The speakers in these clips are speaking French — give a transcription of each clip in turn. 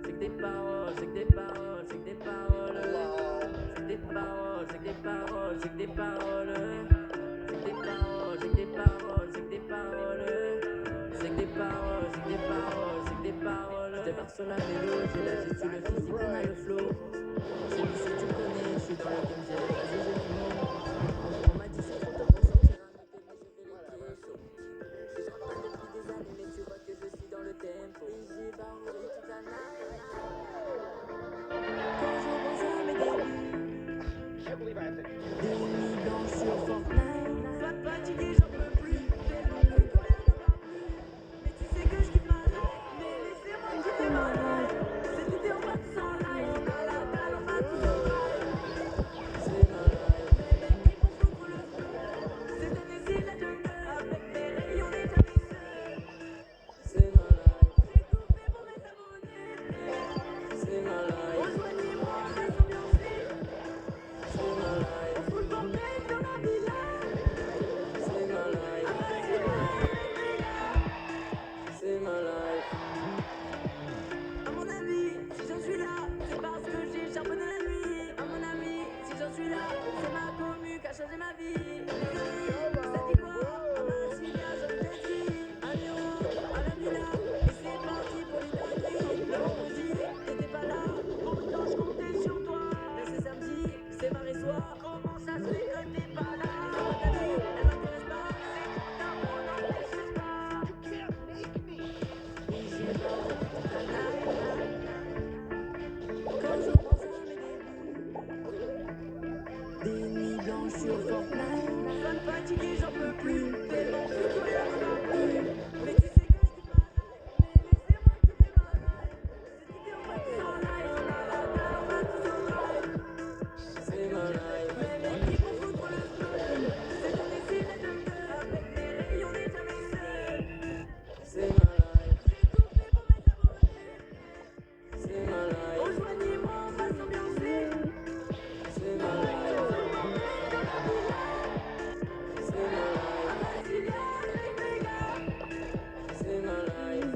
C'est que des paroles, c'est que des paroles, c'est que des paroles. C'est que des paroles, c'est que des paroles, c'est que des paroles. C'est que des paroles, c'est que des paroles, c'est que des paroles. C'est que des paroles, c'est que des paroles, c'est que des paroles. Je débarque sur la vélo, j'ai la gestion, le physique, on a le flow. C'est lui si tu me connais, je suis dans le game, j'ai les bases, j'ai du monde. On m'a dit c'est trop tôt pour sortir un EP, mais j'ai fait les pieds chauds. Je rentre pas depuis des années, mais tu vois que je suis dans le tempo. Easy, boundary, toute la night. Quand je pense à mes débuts, des nuits blanches sur Fortnite. Pas de fatigué, j'en peux plus. Tellement plus que rien ne va plus. Mais tu sais que je kiffe ma life. Mais laissez-moi kiffer ma life. Cet été on va tous en live. On a la dalle, on va tous au rail. C'est ma life. Les mecs qui font foutre le feu. Cette année c'est la jungle. Avec mes rayons on est jamais seul. C'est ma life. J'ai tout fait pour mes abonnés. C'est ma life. Rejoignez-moi, on va s'ambiancer. C'est ma life. On fout le bordel dans la villa. C'est ma life. C'est ma life. À mon avis, si j'en suis là, c'est parce que j'ai charbonné la nuit. À mon avis, si j'en suis là, c'est ma commu qui a changé ma vie. Les amis, ça dit quoi? À ma Sylvia, j'en ai un euro, à la villa. Et c'est parti pour les dingueries. Le vendredi, t'étais pas là, pourtant je comptais sur toi. Là c'est samedi, c'est mardi soir. Comment ça se fait que t'es pas là? C'est quoi ta vie? Elle m'intéresse pas. C'est trop tard pour n'en laisser pas. Easy, quand je pense à mes débuts, des nuits blanches sur Fortnite. Fan fatigué, j'en peux plus. Tellement plus que rien ne va plus. Mais tu sais que je kiffe ma life. Mais laissez-moi kiffer ma life. Cet été on va tous en live. On a la dalle, on va tous au rail. C'est ma life. Les mecs qui font foutre le feu. Cette année c'est la jungle. Avec mes rayons on est jamais seul. C'est ma life. J'ai tout fait pour mes abonnés. C'est ma life. Rejoignez-moi, on va s'ambiancer. C'est ma life. On fout le bordel dans la villa. C'est ma life. À Brasilia, avec mes gars. C'est ma life.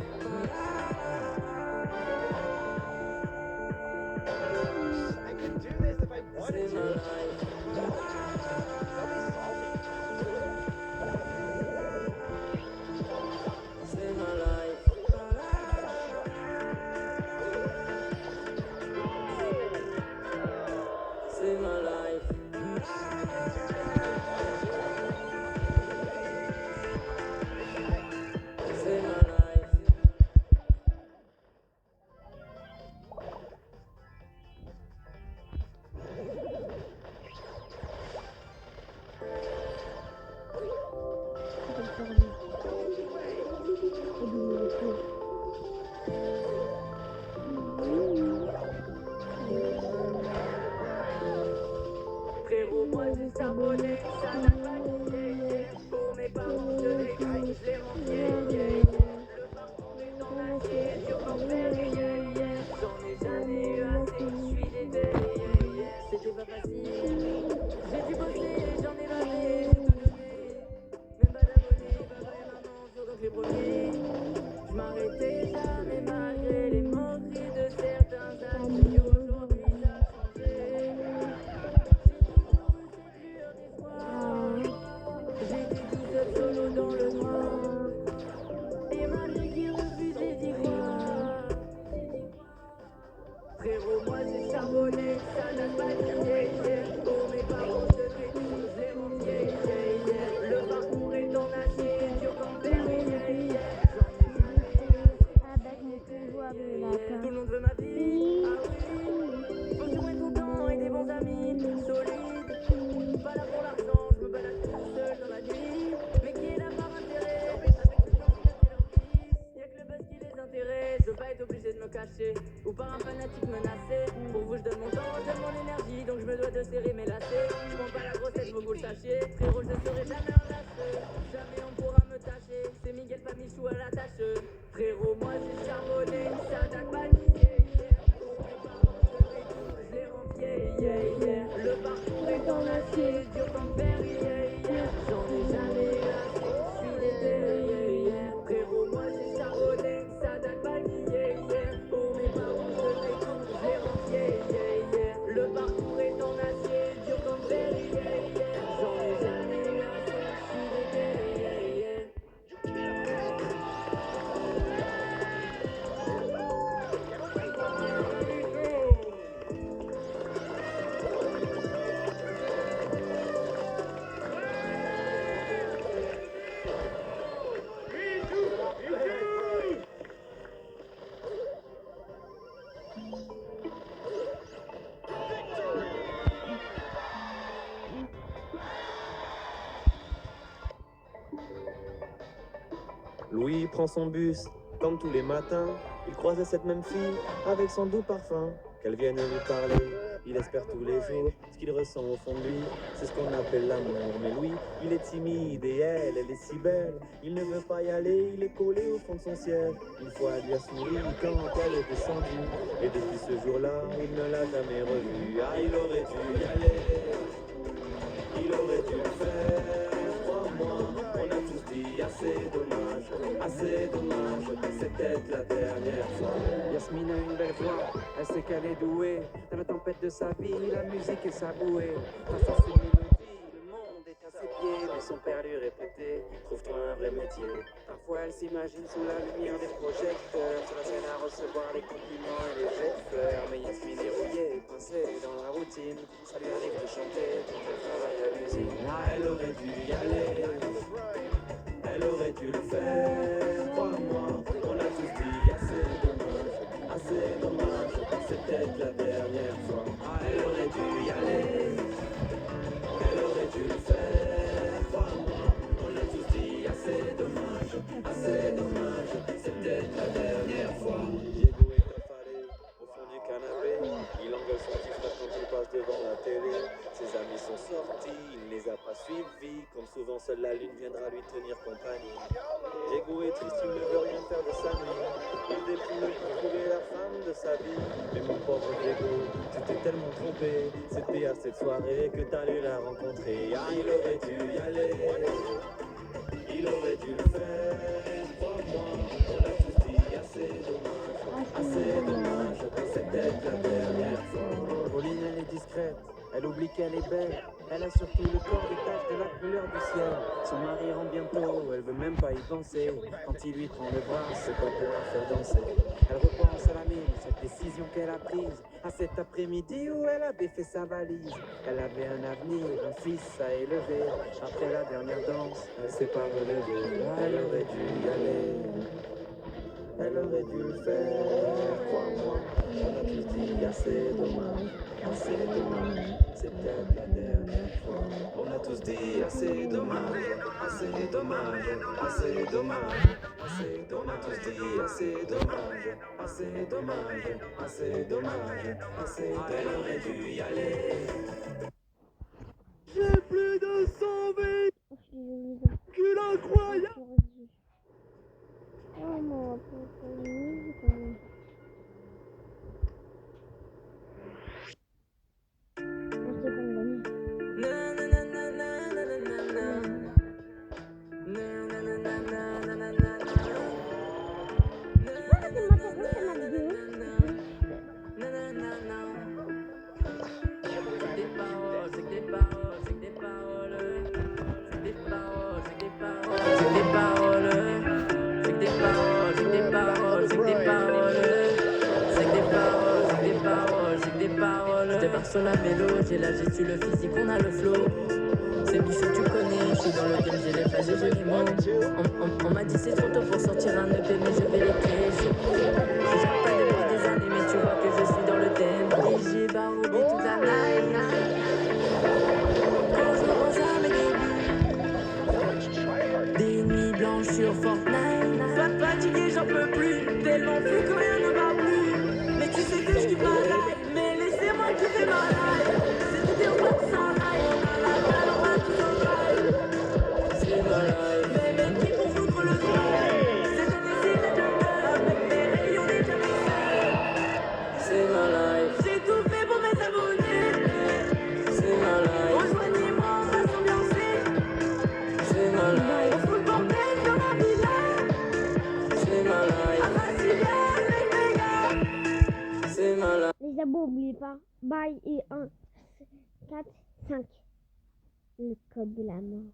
I could do this if I wanted C'est ma to. life. C'est ma life. C'est ma life. C'est ma life. Frérot, moi j'ai charbonné, ça n'a pas quitté. Pour mes parents, je les graille, je les rends fiers. Le parcours est en acier, dur comme fer. J'en ai jamais eu assez, je suis dédé. C'était pas facile, j'ai dû bosser, j'en ai bavé, j'ai tout donné. Même pas d'abonnés, papa et maman sont donc les premiers. Je m'arrêtais jamais malgré les moqueries de certains amis. Aujourd'hui ça a changé. J'ai toujours eu cette lueur d'espoir. J'étais tout seul solo dans le noir. Et malgré qui refusait d'y croire. Frérot, moi j'ai charbonné, ça n'a pas d'idée. Pour mes parents, je fais tout, je les rends fiers. Le parcours est en acier, dur comme fer. J'en ai jamais eu assez. Tout le monde veut ma vie, ah oui. Faut que tu sois content et des bons amis, solides. Pas là pour l'argent, je me balade tout seul dans la nuit. Mais qui est là par intérêt, avec ce temps qui casse leur fils. Y'a que le buzz qui les intéresse, je veux pas être obligé de me cacher. Ou par un fanatique menacé. Pour vous je donne mon temps, je donne mon énergie. Donc je me dois de serrer mes lacets. Je prends pas la grossesse, faut que vous le sachiez. Frérot, je ne serai jamais un lâcheux. Jamais on pourra me tâcher. C'est Miguel Pamichou à la tâche. Frérot, moi j'ai charbonné, ça date pas d'hier. Pour mes parents, je fais tout, je les rends fiers. Le parcours est en acier, dur comme fer. J'en ai jamais eu assez, je suis déter. Frérot, moi j'ai charbonné, ça Louis prend son bus, comme tous les matins. Il croise cette même fille avec son doux parfum. Qu'elle vienne lui parler, il espère tous les jours ce qu'il ressent au fond de lui. C'est ce qu'on appelle l'amour. Mais Louis, il est timide et elle est si belle. Il ne veut pas y aller, il est collé au fond de son ciel. Une fois, elle lui a souri quand elle est descendue. Et depuis ce jour-là, il ne l'a jamais revue. Ah, il aurait dû y aller. Il aurait dû le faire, crois-moi. On a tous dit assez dommage, c'est peut-être la dernière fois. Yasmine a une belle voix, elle sait qu'elle est douée. Dans la tempête de sa vie, la musique est sa bouée. Face à ses mélodies, le monde est à ses pieds. Mais son père lui répétait, trouve-toi un vrai métier. Parfois elle s'imagine sous la lumière des projecteurs, sur la scène à recevoir les compliments et les jets de fleurs. Mais Yasmine est rouillée, coincée dans la routine. Ça lui arrive de chanter quand elle travaille à l'usine. Ah, elle aurait dû y aller, elle aurait dû le faire, crois-moi. On a tous dit assez dommage, c'est peut-être la dernière fois. Ah, elle aurait dû y aller, elle aurait dû le faire, crois-moi. On a tous dit assez dommage, c'est peut-être la dernière fois. Diego est affalé au fond du canapé, il engueule son petit frère quand il passe devant la télé. Ses amis sont sortis, il ne les a pas suivis. Comme souvent, seule la lune viendra lui tenir compagnie. Diego est triste, il ne veut rien faire de sa nuit. Il déprime pour trouver la femme de sa vie. Mais mon pauvre Diego, tu t'es tellement trompé. C'était à cette soirée que t'allais la rencontrer. Ah, il aurait dû y aller, il aurait dû le faire, crois-moi. On a tous dit assez dommage, c'est peut-être la dernière fois. Pauline, elle est discrète, elle oublie qu'elle est belle. Elle a surtout le corps des taches de la couleur du ciel. Son mari rentre bientôt, elle veut même pas y penser. Quand il lui prend le bras, c'est pas pour la faire danser. Elle repense à la mine, cette décision qu'elle a prise. À cet après-midi où elle avait fait sa valise. Elle avait un avenir, un fils à élever. Après la dernière danse, elle s'est pas relevée. Elle aurait dû y aller, elle aurait dû le faire, crois-moi. On a tous dit assez dommage, c'est peut-être la dernière fois. On a tous dit assez dommage, on a tous dit assez dommage. Elle aurait dû y aller. J'ai plus de sang véhicule incroyable. Oh non, Sur la mélo, j'ai la j'ai su le physique, on a le flow. C'est Michou, tu connais, je suis dans le game, j'ai les phases et j'ai les mots. On m'a dit c'est trop tôt pour sortir un EP, mais je vais les créer. Je sors pas depuis des années, mais tu vois que je suis dans le thème. Et j'ai baroudé toute la night. Quand je pense à mes débuts, des nuits blanches sur Fortnite. Soit fatigué, j'en peux plus, tellement fou que rien ne va plus. Mais tu sais que je suis pas là. Laissez-moi kiffer ma life. C'est tout un pas sans life. On a la dalle, on va tout en live. C'est ma life. Mes mecs qui font foutre le soleil. Cette année c'est la jungle. Avec mes rayons des jamais seuls. C'est ma life. J'ai tout fait pour mes abonnés. C'est ma life. Rejoignez-moi, on va s'ambiancer. C'est ma life. On fout le bordel dans la villa. C'est ma life. À ma cigare, les gars. C'est ma life. Les abos, n'oubliez pas. Bye et 1, 4, 5. Le code de la mort.